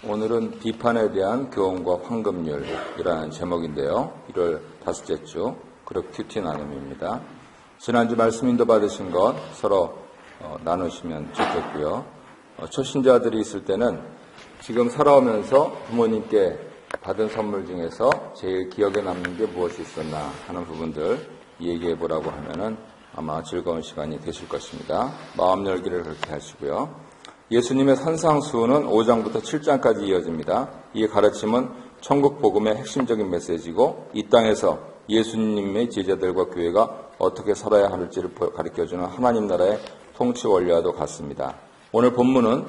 오늘은 비판에 대한 교훈과 황금률이라는 제목인데요. 1월 다섯째 주 그룹 큐티 나눔입니다. 지난주 말씀 인도 받으신 것 서로 나누시면 좋겠고요. 초신자들이 있을 때는 지금 살아오면서 부모님께 받은 선물 중에서 제일 기억에 남는 게 무엇이 있었나 하는 부분들 얘기해 보라고 하면은 아마 즐거운 시간이 되실 것입니다. 마음 열기를 그렇게 하시고요. 예수님의 산상수훈은 5장부터 7장까지 이어집니다. 이 가르침은 천국 복음의 핵심적인 메시지고 이 땅에서 예수님의 제자들과 교회가 어떻게 살아야 할지를 가르쳐주는 하나님 나라의 통치 원리와도 같습니다. 오늘 본문은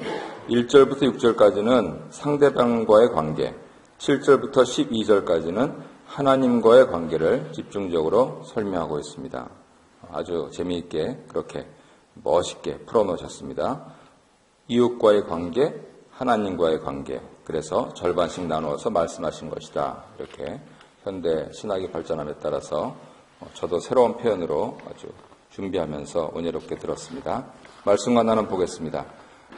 1절부터 6절까지는 상대방과의 관계, 7절부터 12절까지는 하나님과의 관계를 집중적으로 설명하고 있습니다. 아주 재미있게 그렇게 멋있게 풀어놓으셨습니다. 이웃과의 관계, 하나님과의 관계, 그래서 절반씩 나누어서 말씀하신 것이다. 이렇게 현대 신학의 발전함에 따라서 저도 새로운 표현으로 아주 준비하면서 은혜롭게 들었습니다. 말씀과 나눔 보겠습니다.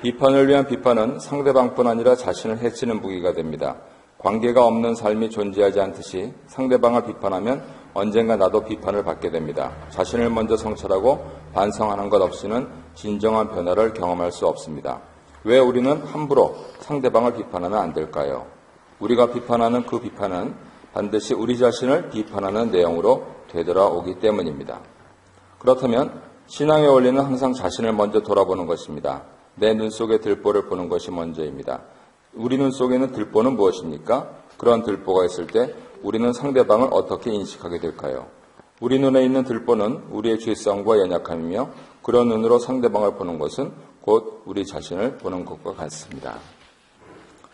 비판을 위한 비판은 상대방뿐 아니라 자신을 해치는 무기가 됩니다. 관계가 없는 삶이 존재하지 않듯이 상대방을 비판하면 언젠가 나도 비판을 받게 됩니다. 자신을 먼저 성찰하고 반성하는 것 없이는 진정한 변화를 경험할 수 없습니다. 왜 우리는 함부로 상대방을 비판하면 안 될까요? 우리가 비판하는 그 비판은 반드시 우리 자신을 비판하는 내용으로 되돌아오기 때문입니다. 그렇다면 신앙의 원리는 항상 자신을 먼저 돌아보는 것입니다. 내 눈 속에 들보를 보는 것이 먼저입니다. 우리 눈 속에는 들보는 무엇입니까? 그런 들보가 있을 때 우리는 상대방을 어떻게 인식하게 될까요? 우리 눈에 있는 들보는 우리의 죄성과 연약함이며 그런 눈으로 상대방을 보는 것은 곧 우리 자신을 보는 것과 같습니다.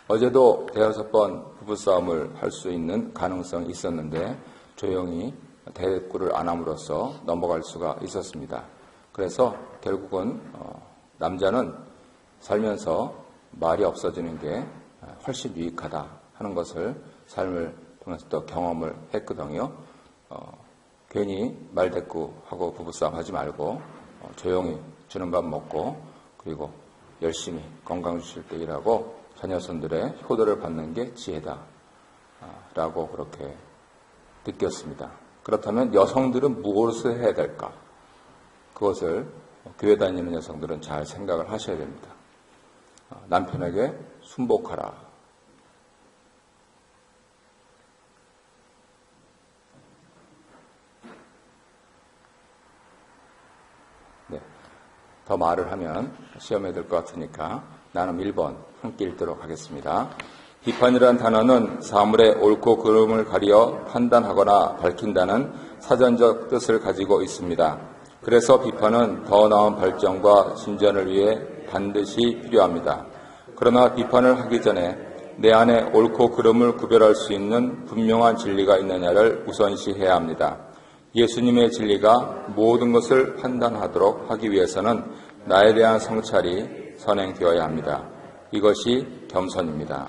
어제도 대여섯 번 부부싸움을 할 수 있는 가능성이 있었는데 조용히 대꾸를 안 함으로써 넘어갈 수가 있었습니다. 그래서 결국은 남자는 살면서 말이 없어지는 게 훨씬 유익하다 하는 것을 삶을 통해서 또 경험을 했거든요. 괜히 말대꾸하고 부부싸움 하지 말고 조용히 주는 밥 먹고 그리고 열심히 건강 주실 때 일하고 자녀손들의 효도를 받는 게 지혜다 라고 그렇게 느꼈습니다. 그렇다면 여성들은 무엇을 해야 될까? 그것을 교회 다니는 여성들은 잘 생각을 하셔야 됩니다. 남편에게 순복하라. 네, 더 말을 하면 시험에 들 것 같으니까 나는 1번 함께 읽도록 하겠습니다. 비판이라는 단어는 사물의 옳고 그름을 가려 판단하거나 밝힌다는 사전적 뜻을 가지고 있습니다. 그래서 비판은 더 나은 발전과 진전을 위해 반드시 필요합니다. 그러나 비판을 하기 전에 내 안에 옳고 그름을 구별할 수 있는 분명한 진리가 있느냐를 우선시해야 합니다. 예수님의 진리가 모든 것을 판단하도록 하기 위해서는 나에 대한 성찰이 선행되어야 합니다. 이것이 겸손입니다.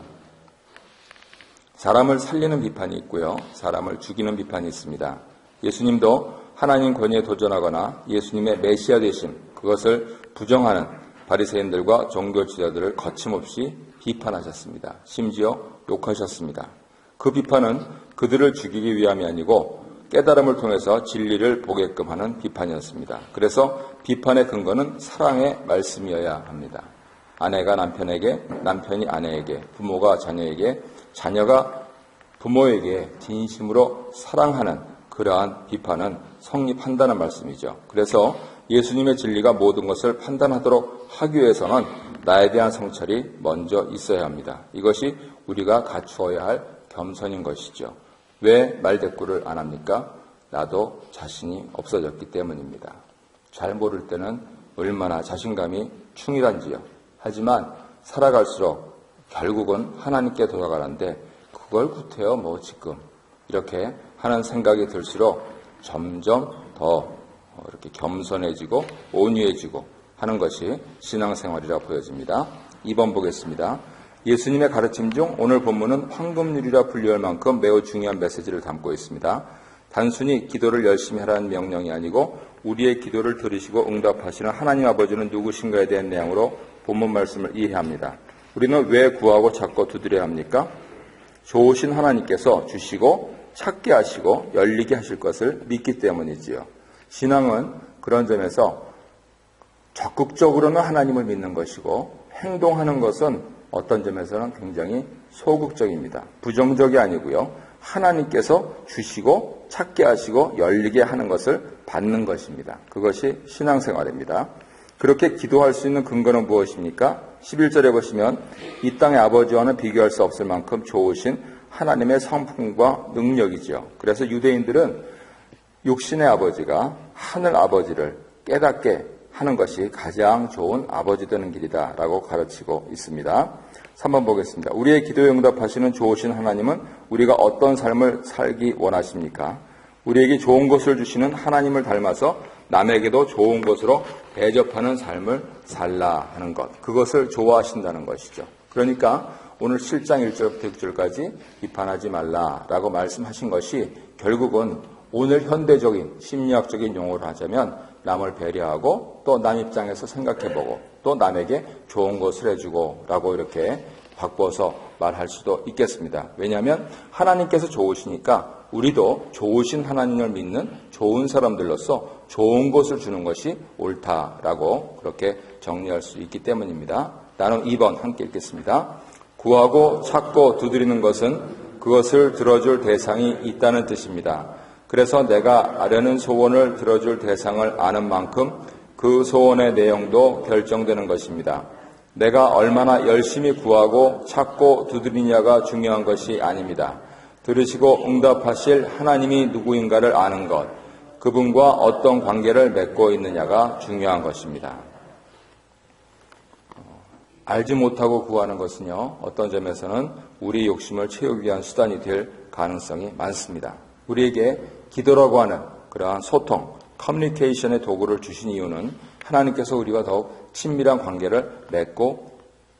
사람을 살리는 비판이 있고요. 사람을 죽이는 비판이 있습니다. 예수님도 하나님 권위에 도전하거나 예수님의 메시아 되심, 그것을 부정하는 바리새인들과 종교 지도자들을 거침없이 비판하셨습니다. 심지어 욕하셨습니다. 그 비판은 그들을 죽이기 위함이 아니고 깨달음을 통해서 진리를 보게끔 하는 비판이었습니다. 그래서 비판의 근거는 사랑의 말씀이어야 합니다. 아내가 남편에게, 남편이 아내에게, 부모가 자녀에게, 자녀가 부모에게 진심으로 사랑하는 그러한 비판은 성립한다는 말씀이죠. 그래서 예수님의 진리가 모든 것을 판단하도록 하기 위해서는 나에 대한 성찰이 먼저 있어야 합니다. 이것이 우리가 갖추어야 할 겸손인 것이죠. 왜 말대꾸를 안 합니까? 나도 자신이 없어졌기 때문입니다. 잘 모를 때는 얼마나 자신감이 충실한지요. 하지만 살아갈수록 결국은 하나님께 돌아가는데 그걸 구태여 뭐 지금 이렇게 하는 생각이 들수록 점점 더 이렇게 겸손해지고 온유해지고 하는 것이 신앙생활이라 보여집니다. 2번 보겠습니다. 예수님의 가르침 중 오늘 본문은 황금률이라 불리할 만큼 매우 중요한 메시지를 담고 있습니다. 단순히 기도를 열심히 하라는 명령이 아니고 우리의 기도를 들으시고 응답하시는 하나님 아버지는 누구신가에 대한 내용으로 본문 말씀을 이해합니다. 우리는 왜 구하고 찾고 두드려야 합니까? 좋으신 하나님께서 주시고 찾게 하시고 열리게 하실 것을 믿기 때문이지요. 신앙은 그런 점에서 적극적으로는 하나님을 믿는 것이고 행동하는 것은 어떤 점에서는 굉장히 소극적입니다. 부정적이 아니고요. 하나님께서 주시고 찾게 하시고 열리게 하는 것을 받는 것입니다. 그것이 신앙생활입니다. 그렇게 기도할 수 있는 근거는 무엇입니까? 11절에 보시면 이 땅의 아버지와는 비교할 수 없을 만큼 좋으신 하나님의 성품과 능력이죠. 그래서 유대인들은 육신의 아버지가 하늘 아버지를 깨닫게 하는 것이 가장 좋은 아버지 되는 길이다라고 가르치고 있습니다. 3번 보겠습니다. 우리의 기도에 응답하시는 좋으신 하나님은 우리가 어떤 삶을 살기 원하십니까? 우리에게 좋은 것을 주시는 하나님을 닮아서 남에게도 좋은 것으로 대접하는 삶을 살라 하는 것. 그것을 좋아하신다는 것이죠. 그러니까 오늘 7장 1절부터 6절까지 비판하지 말라라고 말씀하신 것이 결국은 오늘 현대적인 심리학적인 용어로 하자면 남을 배려하고 또 남 입장에서 생각해보고 또 남에게 좋은 것을 해주고 라고 이렇게 바꿔서 말할 수도 있겠습니다. 왜냐하면 하나님께서 좋으시니까 우리도 좋으신 하나님을 믿는 좋은 사람들로서 좋은 것을 주는 것이 옳다라고 그렇게 정리할 수 있기 때문입니다. 나는 2번 함께 읽겠습니다. 구하고 찾고 두드리는 것은 그것을 들어줄 대상이 있다는 뜻입니다. 그래서 내가 아려는 소원을 들어줄 대상을 아는 만큼 그 소원의 내용도 결정되는 것입니다. 내가 얼마나 열심히 구하고 찾고 두드리냐가 중요한 것이 아닙니다. 들으시고 응답하실 하나님이 누구인가를 아는 것, 그분과 어떤 관계를 맺고 있느냐가 중요한 것입니다. 알지 못하고 구하는 것은요, 어떤 점에서는 우리 욕심을 채우기 위한 수단이 될 가능성이 많습니다. 우리에게 기도라고 하는 그러한 소통, 커뮤니케이션의 도구를 주신 이유는 하나님께서 우리와 더욱 친밀한 관계를 맺고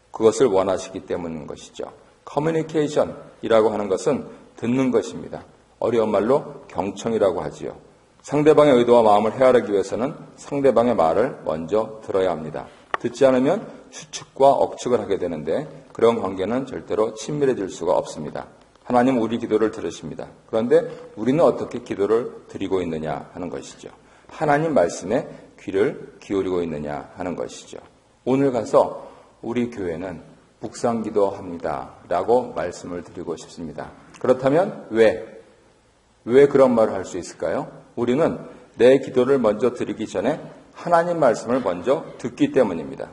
그것을 원하시기 때문인 것이죠. 커뮤니케이션이라고 하는 것은 듣는 것입니다. 어려운 말로 경청이라고 하지요. 상대방의 의도와 마음을 헤아리기 위해서는 상대방의 말을 먼저 들어야 합니다. 듣지 않으면 추측과 억측을 하게 되는데 그런 관계는 절대로 친밀해질 수가 없습니다. 하나님 우리 기도를 들으십니다. 그런데 우리는 어떻게 기도를 드리고 있느냐 하는 것이죠. 하나님 말씀에 귀를 기울이고 있느냐 하는 것이죠. 오늘 가서 우리 교회는 묵상기도합니다 라고 말씀을 드리고 싶습니다. 그렇다면 왜 그런 말을 할 수 있을까요? 우리는 내 기도를 먼저 드리기 전에 하나님 말씀을 먼저 듣기 때문입니다.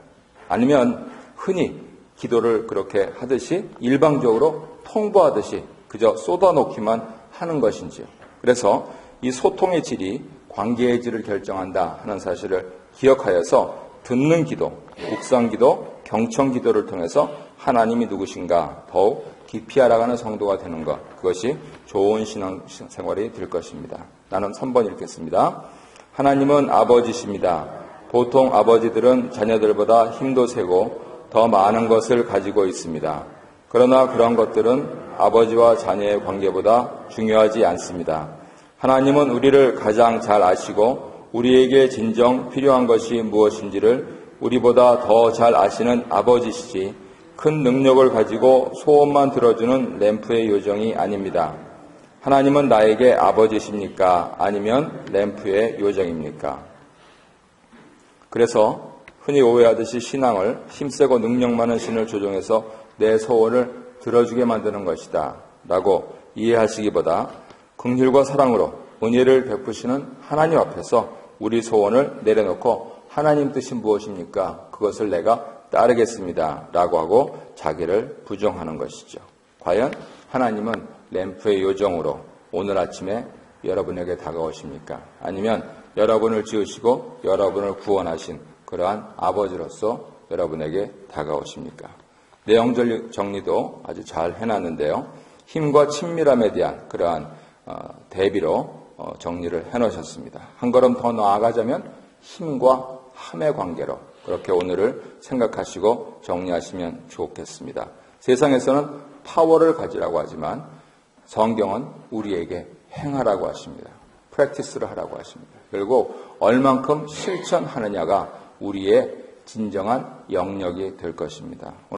아니면 흔히 기도를 그렇게 하듯이 일방적으로 통보하듯이 그저 쏟아놓기만 하는 것인지요. 그래서 이 소통의 질이 관계의 질을 결정한다 하는 사실을 기억하여서 듣는 기도, 묵상 기도, 경청 기도를 통해서 하나님이 누구신가 더욱 깊이 알아가는 성도가 되는 것, 그것이 좋은 신앙생활이 될 것입니다. 나는 3번 읽겠습니다. 하나님은 아버지십니다. 보통 아버지들은 자녀들보다 힘도 세고 더 많은 것을 가지고 있습니다. 그러나 그런 것들은 아버지와 자녀의 관계보다 중요하지 않습니다. 하나님은 우리를 가장 잘 아시고 우리에게 진정 필요한 것이 무엇인지를 우리보다 더 잘 아시는 아버지시지 큰 능력을 가지고 소원만 들어주는 램프의 요정이 아닙니다. 하나님은 나에게 아버지십니까? 아니면 램프의 요정입니까? 그래서 흔히 오해하듯이 신앙을 힘세고 능력 많은 신을 조종해서 내 소원을 들어주게 만드는 것이다 라고 이해하시기보다 긍휼과 사랑으로 은혜를 베푸시는 하나님 앞에서 우리 소원을 내려놓고 하나님 뜻이 무엇입니까? 그것을 내가 따르겠습니다 라고 하고 자기를 부정하는 것이죠. 과연 하나님은 램프의 요정으로 오늘 아침에 여러분에게 다가오십니까? 아니면 여러분을 지으시고 여러분을 구원하신 그러한 아버지로서 여러분에게 다가오십니까? 내용적 정리도 아주 잘 해놨는데요. 힘과 친밀함에 대한 그러한 대비로 정리를 해놓으셨습니다. 한 걸음 더 나아가자면 힘과 함의 관계로 그렇게 오늘을 생각하시고 정리하시면 좋겠습니다. 세상에서는 파워를 가지라고 하지만 성경은 우리에게 행하라고 하십니다. 프랙티스를 하라고 하십니다. 결국 얼만큼 실천하느냐가 우리의 진정한 영역이 될 것입니다.